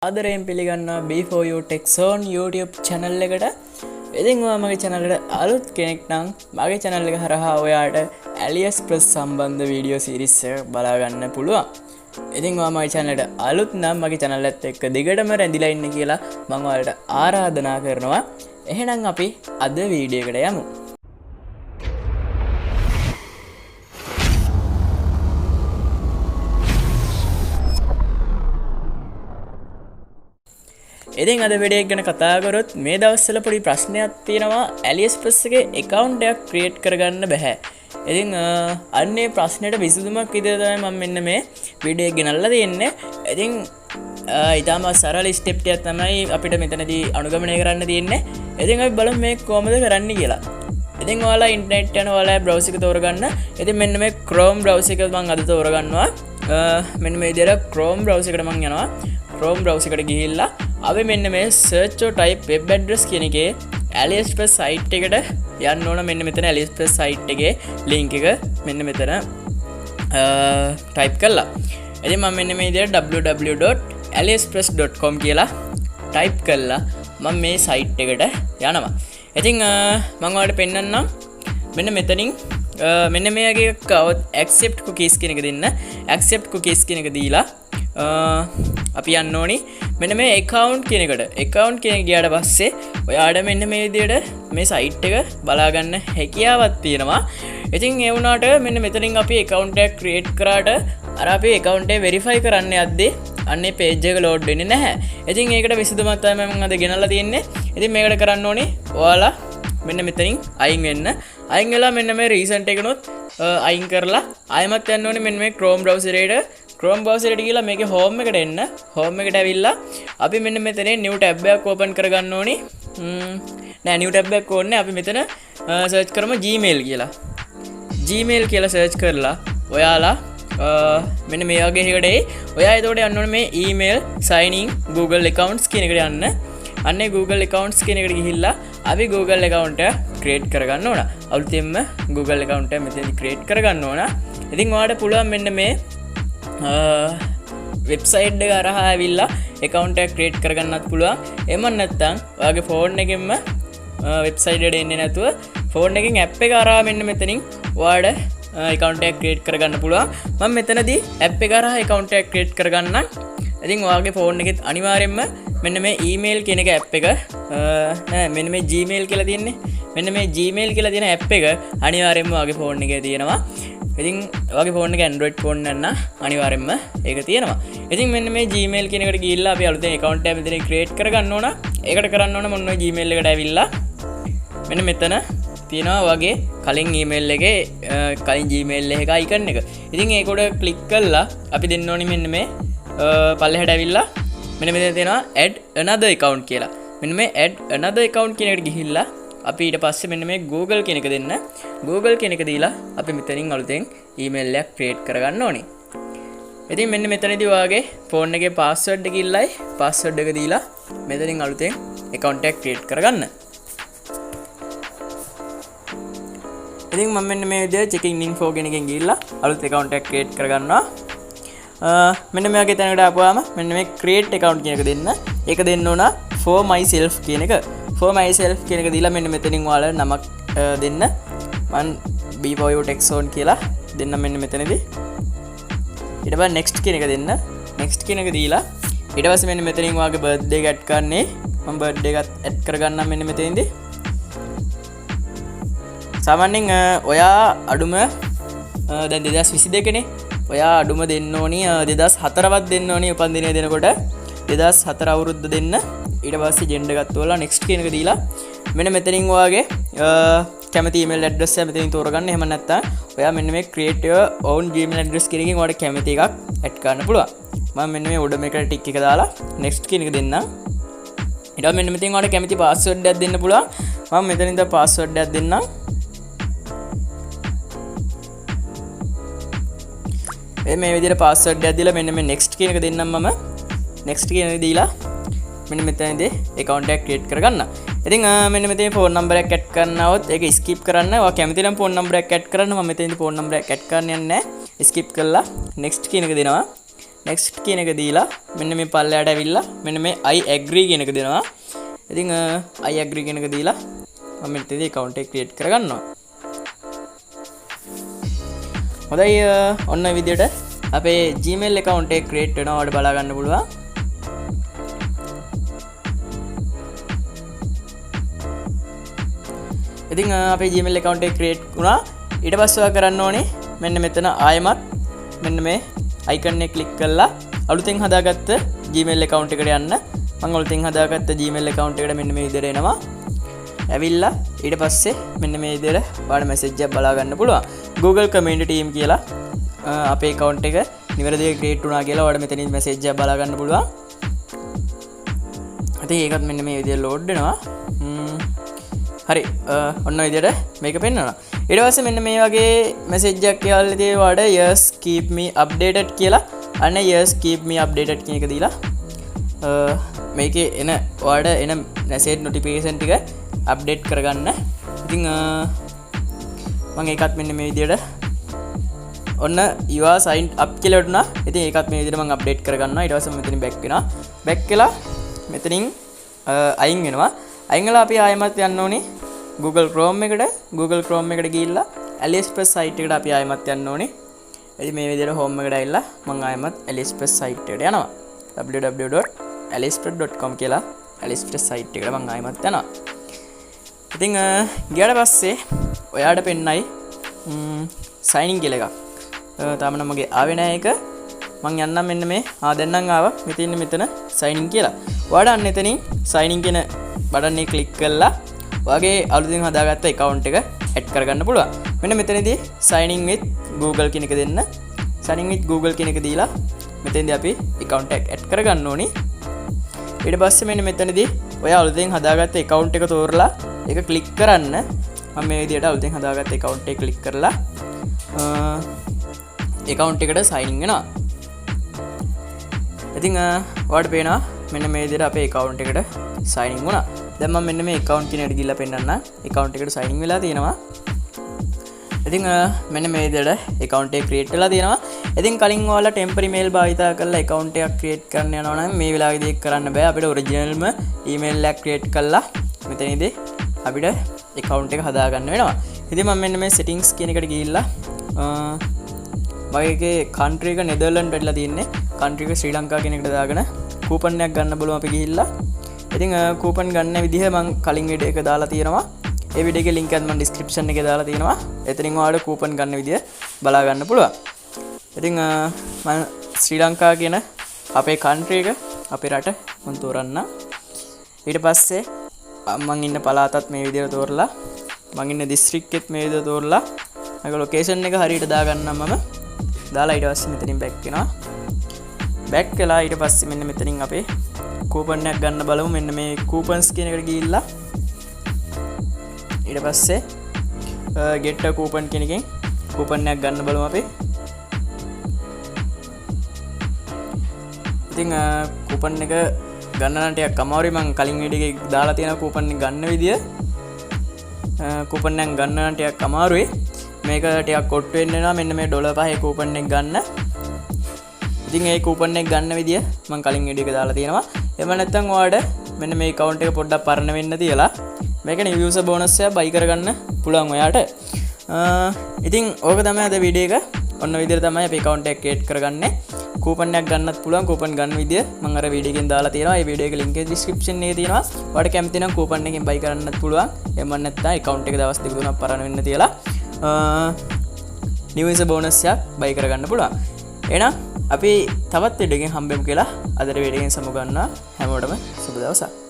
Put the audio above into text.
ආදරයෙන් පිළිගන්නවා B4U Techzone YouTube channel එකට. ඉතින් ඔයා මගේ channel එකට අලුත් කෙනෙක් නම් මගේ channel එක හරහා ඔයාට Aliexpress සම්බන්ධ වීඩියෝ series එක බලා ගන්න පුළුවන්. ඉතින් ඔයා මගේ channel එකට අලුත් නම් මගේ channel එකත් එක්ක දිගටම රැඳිලා ඉන්න කියලා මම ඔයාලට ආරාධනා කරනවා. එහෙනම් අපි අද වීඩියෝ එකට යමු. ඉතින් අද වීඩියෝ එක ගැන කතා කරොත් මේ දවස්වල පොඩි ප්‍රශ්නයක් තියෙනවා Aliexpress එකේ account එකක් create කරගන්න බෑ. ඉතින් අන්නේ ප්‍රශ්නෙට විසඳුමක් විදිහට තමයි මම මෙන්න මේ වීඩියෝ එක ගෙනල්ලා තියෙන්නේ. ඉතින් ඊටම සරල ස්ටෙප් ටිකක් තමයි අපිට මෙතනදී අනුගමනය කරන්න තියෙන්නේ. ඉතින් අපි බලමු මේ කොහොමද කරන්න කියලා. ඉතින් ඔයාලා ඉන්ටර්නෙට් යන ඔයාලා browser එක තෝරගන්න. ඉතින් මෙන්න මේ Chrome browser එක මම අද තෝරගන්නවා. මෙන්න මේ විදිහට Chrome browser එකට මම යනවා. Chrome browser එකට ගිහිල්ලා අපි මෙන්න මේ search or type web address කියන එකේ Aliexpress site එකට යන්න ඕන. මෙන්න මෙතන Aliexpress site එකේ link එක මෙන්න මෙතන type කරලා. ඉතින් මම මෙන්න මේ විදිහට www.aliexpress.com කියලා type කරලා මම මේ site එකට යනවා. ඉතින් මම ඔයාලට පෙන්නන්නම් මෙන්න මෙතනින් මෙන්න මේගේ accept cookies කියන එක දෙන්න. accept cookies කියන එක දීලා අපි යන්න ඕනි මෙන්න මේ account කියන එකට. account කියන එක ගියාට පස්සේ ඔයාට මෙන්න මේ විදිහට මේ site එක බලා ගන්න හැකියාවක් තියෙනවා. ඉතින් ඒ වුණාට මෙන්න මෙතනින් අපි account එකක් create කරාට අර අපි account එක verify කරන්න යද්දී අන්නේ page එක load වෙන්නේ නැහැ. ඉතින් ඒකට විසඳුමක් තමයි මම අද ගෙනල්ලා තියෙන්නේ. ඉතින් මේකට කරන්න ඕනි ඔයාලා මෙන්න මෙතනින් අයින් වෙන්න. අයින් වෙලා මෙන්න මේ recent එකනොත් අයින් කරලා ආයෙමත් යන්න ඕනේ මෙන්න මේ Chrome browser එකට ගිහලා මේකේ home එකට එන්න. home එකට ඇවිල්ලා අපි මෙන්න මෙතන new tab එකක් open කරගන්න ඕනි. නෑ new tab එකක් ඕනේ. අපි මෙතන search කරමු Gmail කියලා. Gmail කියලා search කරලා ඔයාලා මෙන්න මේ වගේ එකකට ඔයා එතකොට යන්න ඕනේ මේ email sign in Google accounts කියන එකට යන්න. අන්නේ Google accounts කියන එකට ගිහිල්ලා අපි Google account එක create කරගන්න ඕන. අලුතෙන්ම Google account එක මෙතන create කරගන්න ඕන. ඉතින් ඔයාලට පුළුවන් මෙන්න මේ වෙබ්සයිට් එක හරහා ඇවිල්ලා account එකක් create කරගන්නත් පුළුවන්. එහෙම නැත්නම් ඔයාගේ phone එකෙන්ම වෙබ්සයිට් එකට එන්නේ නැතුව phone එකෙන් app එක හරහා මෙන්න මෙතනින් ඔයාලට account එකක් create කරගන්න පුළුවන්. මම මෙතනදී app එක හරහා account එකක් create කරගන්නම්. ඉතින් ඔයාගේ phone එකෙත් අනිවාර්යයෙන්ම මෙන්න මේ email කියන එක app එක නෑ මෙන්න මේ Gmail කියලා තියෙන්නේ. මෙන්න මේ Gmail කියලා තියෙන app එක අනිවාර්යයෙන්ම ඔයාගේ phone එකේ තියෙනවා. ඉතින් ඔයාගේ phone එක Android phone නැත්නම් අනිවාර්යයෙන්ම ඒක තියෙනවා. ඉතින් මෙන්න මේ Gmail කියන එකට ගිහිල්ලා අපි අලුතෙන් account එකක් මෙතන create කරගන්න ඕන. ඒකට කරන්න ඕන මොන ඔය Gmail එකට ඇවිල්ලා මෙන්න මෙතන තියෙනවා වගේ කලින් email එකේ කලින් Gmail එක icon එක. ඉතින් ඒක උඩ click කරලා අපි දෙන්න ඕනි මෙන්න මේ පල්ලෙහාට ඇවිල්ලා මෙන්න මෙතන තියෙනවා add another account කියලා. මෙන්න මේ add another account කියන එකට ගිහිල්ලා අපි ඊට පස්සේ මෙන්න මේ Google කියන එක දෙන්න. Google කියන එක දීලා අපි මෙතනින් අලුතෙන් email එකක් create කරගන්න ඕනි. ඉතින් මෙන්න මෙතනදී ඔයාගේ phone එකේ password එක ඉල්ලයි password එක දීලා මෙතනින් අලුතෙන් account එකක් create කරගන්න. ඉතින් මම මෙන්න මේ විදිහට checking info කියන එකෙන් ගිහිල්ලා අලුත් account එකක් create කරගන්නවා. මෙන්න මේ වගේ තැනකට ආපුවාම මෙන්න මේ create account කියන එක දෙන්න. ඒක දෙන්න ඕන for myself කියන එක. for myself කියන එක දීලා මෙන්න මෙතනින් ඔයාලා නමක් දෙන්න. මම B4U Techzone කියලා දෙන්න මෙන්න මෙතනදී. ඊට පස්සේ next කියන එක දෙන්න. next කියන එක දීලා ඊට පස්සේ මෙන්න මෙතනින් ඔයාගේ birthday එක add කරන්නේ. මම birthday එකත් add කරගන්නම් මෙන්න මෙතනදී. සාමාන්‍යයෙන් ඔයා අඩුම දැන් 2022 නේ. ඔයා අඩුම දෙන්න ඕනි 2004වත් දෙන්න ඕනි උපන්දිනය දෙනකොට 2004 අවුරුද්ද දෙන්න. ඊට පස්සේ gender එකත් තෝරලා next කියන එක දීලා මෙන්න මෙතනින් ඔයාගේ කැමති email address එක මෙතනින් තෝරගන්න. එහෙම නැත්නම් ඔයා මෙන්න මේ create your own gmail address කියන එකෙන් ඔයාලට කැමති එකක් add කරන්න පුළුවන්. මම මෙන්න මේ උඩ මේකට tick එක දාලා next කියන එක දෙන්නම්. ඊට පස්සේ මෙන්න මෙතනින් ඔයාලට කැමති password එකක් දෙන්න පුළුවන්. මම මෙතනින් ඉඳන් password එකක් දෙන්නම්. මේ විදිහට password එකක් දීලා මෙන්න මේ next කියන එක දෙන්නම් මම. next කියන එක දීලා මෙන්න මෙතනදී account එකක් create කරගන්න. ඉතින් මෙන්න මෙතන phone number එකක් add කරනවොත් ඒක skip කරන්න. ඔයා කැමති නම් phone number එකක් add කරන්න. මම මෙතනදී phone number එකක් add කරන්න යන්නේ නැහැ. skip කරලා next කියන එක දෙනවා. next කියන එක දීලා මෙන්න මේ පල්ලයට ඇවිල්ලා මෙන්න මේ I agree කියන එක දෙනවා. ඉතින් I agree කියන එක දීලා මම මෙතනදී account එක create කරගන්නවා. හොඳයි ඔන්න ඔය විදිහට අපේ Gmail account එක create වෙනවා. ඔයාලට බලා ගන්න පුළුවන්. ඉතින් අපේ Gmail account එක create වුණා. ඊට පස්සේ ඔයා කරන්න ඕනේ මෙන්න මෙතන ආයෙමත් මෙන්න මේ icon එක click කරලා අලුතෙන් හදාගත්ත Gmail account එකට යන්න. මම අලුතෙන් හදාගත්ත Gmail account එකට මෙන්න මේ විදිහට එනවා. ඇවිල්ලා ඊට පස්සේ මෙන්න මේ විදිහට ඔයාලට message එකක් බලා ගන්න පුළුවන්. Google community team කියලා අපේ account එක නිවැරදිව create වුණා කියලා ඔයාලට මෙතනින් message එකක් බලා ගන්න පුළුවන්. ඉතින් ඒකත් මෙන්න මේ විදිහට load වෙනවා. හරි ඔන්න ඔය විදිහට මේක පෙන්වනවා. ඊට පස්සේ මෙන්න මේ වගේ message එකක් යාළුවෝ ඔයාලට yes keep me updated කියලා අන්න yes keep me updated කියන එක දීලා මේකේ එන ඔයාලට එන message notification ටික update කරගන්න. ඉතින් මම ඒකත් මෙන්න මේ විදිහට ඔන්න you are signed up කියලා වුණා. ඉතින් ඒකත් මේ විදිහට මම update කරගන්නවා. ඊට පස්සේ මම මෙතනින් back වෙනවා. back වෙලා මෙතනින් අයින් වෙනවා. අයින් වෙලා අපි ආයෙමත් යන්න ඕනේ Google Chrome එකට ගිහිල්ලා Aliexpress site එකට අපි ආයෙමත් යන්න ඕනේ. ඉතින් මේ විදිහට home එකට ඇවිල්ලා මම ආයෙමත් Aliexpress site එකට යනවා. www.aliexpress.com කියලා Aliexpress site එකට මම ආයෙමත් යනවා. ඉතින් ගියාට පස්සේ ඔයාලට පෙන්නයි sign in කියලා එකක්. තාම නම් මගේ ආවේ නැහැ ඒක. මම යන්නම් මෙන්න මේ දැන් නම් ආවා. මෙතන sign in කියලා. ඔයාලට අන්න එතනින් sign in කියන බටන් එක ක්ලික් කරලා ඔයාගේ අලුතින් හදාගත්ත account එක add කරගන්න පුළුවන්. මෙන්න මෙතනදී sign in with Google කියන එක දෙන්න. sign in with Google කියන එක දීලා මෙතනදී අපි account එක add කරගන්න ඕනි. ඊට පස්සේ මෙන්න මෙතනදී ඔයා අලුතින් හදාගත්ත account එක තෝරලා ඒක ක්ලික් කරන්න. මම මේ විදිහට අලුතින් හදාගත්ත account එක ක්ලික් කරලා account එකට sign in වෙනවා. ඉතින් ඔයාලට පේනවා මෙන්න මේ විදිහට අපේ account එකට sign in වුණා. දැන් මම මෙන්න මේ account කෙනෙක්ට ගිහිල්ලා පෙන්නන්න. account එකට sign in වෙලා තියෙනවා. ඉතින් මෙන්න මේ විදිහට account එක create වෙලා තියෙනවා. ඉතින් කලින් ඔයාලා temporary mail භාවිතා කරලා account එකක් create කරන්න යනවා නම් මේ වෙලාවේදී ඒක කරන්න බෑ. අපිට originalම email එකක් create කරලා මෙතනදී අපිට account එක හදාගන්න වෙනවා. ඉතින් මම මෙන්න මේ settings කියන එකට ගිහිල්ලා මගේ country එක Netherlands වෙట్లా තියෙන්නේ. country එක ශ්‍රී ලංකා කියන එකට දාගෙන coupon එකක් ගන්න බලමු අපි ගිහිල්ලා. ඉතින් coupon ගන්න විදිහ මම කලින් වීඩියෝ එක දාලා තියෙනවා. ඒ වීඩියෝ එකේ link එකත් මම description එකේ දාලා තියෙනවා. එතනින් ඔයාලට coupon ගන්න විදිහ බලා ගන්න පුළුවන්. ඉතින් මම ශ්‍රී ලංකා කියන අපේ country එක අපේ රට මම තෝරන්න. ඊට පස්සේ මම ඉන්න පළාතත් මේ විදිහට තෝරලා මම ඉන්න district එකත් මේ විදිහට තෝරලා මගේ location එක හරියට දාගන්නම් මම. දාලා ඊට පස්සේ මෙතනින් back වෙනවා. back වෙලා ඊට පස්සේ මෙන්න මෙතනින් අපේ coupon එකක් ගන්න බලමු. මෙන්න මේ coupons කියන එකට ගිහිල්ලා ඊට පස්සේ get a coupon කියන එකෙන් coupon එකක් ගන්න බලමු අපි. ඉතින් coupon එක ගන්න නම් ටිකක් අමාරුයි. මම කලින් වීඩියෝ එකේ දාලා තියෙන coupon එක ගන්න විදිය coupon එක ගන්න නම් ටිකක් අමාරුයි. මේක ටිකක් කොට් වෙන්න වෙනවා. මෙන්න මේ $5 coupon එක ගන්න. ඉතින් ඒ coupon එක ගන්න විදිය මම කලින් වීඩියෝ එක දාලා තියෙනවා. එහෙම නැත්නම් ඔයාලට මෙන්න මේ account එක පොඩ්ඩක් පරණ වෙන්න තියලා මේක new user bonus එක buy කරගන්න පුළුවන් ඔයාලට. ඉතින් ඕක තමයි අද වීඩියෝ එක. ඔන්න විදිහට තමයි අපි account එක create කරගන්නේ. coupon එකක් ගන්නත් පුළුවන්. coupon ගන්න විදිය මම අර වීඩියෝ එකෙන් දාලා තියෙනවා. ඒ වීඩියෝ එකේ link එක description එකේ තියෙනවා. ඔයාලට කැමති නම් coupon එකෙන් buy කරන්නත් පුළුවන්. එහෙම නැත්නම් account එක දවස් දෙක තුනක් පරණ වෙන්න තියලා new user bonus එකක් buy කරගන්න පුළුවන්. එහෙනම් අපි තවත් වීඩියෝ එකකින් හම්බෙමු කියලා අදට වීඩියෝ එකෙන් සමු ගන්නවා. හැමෝටම සුබ දවසක්.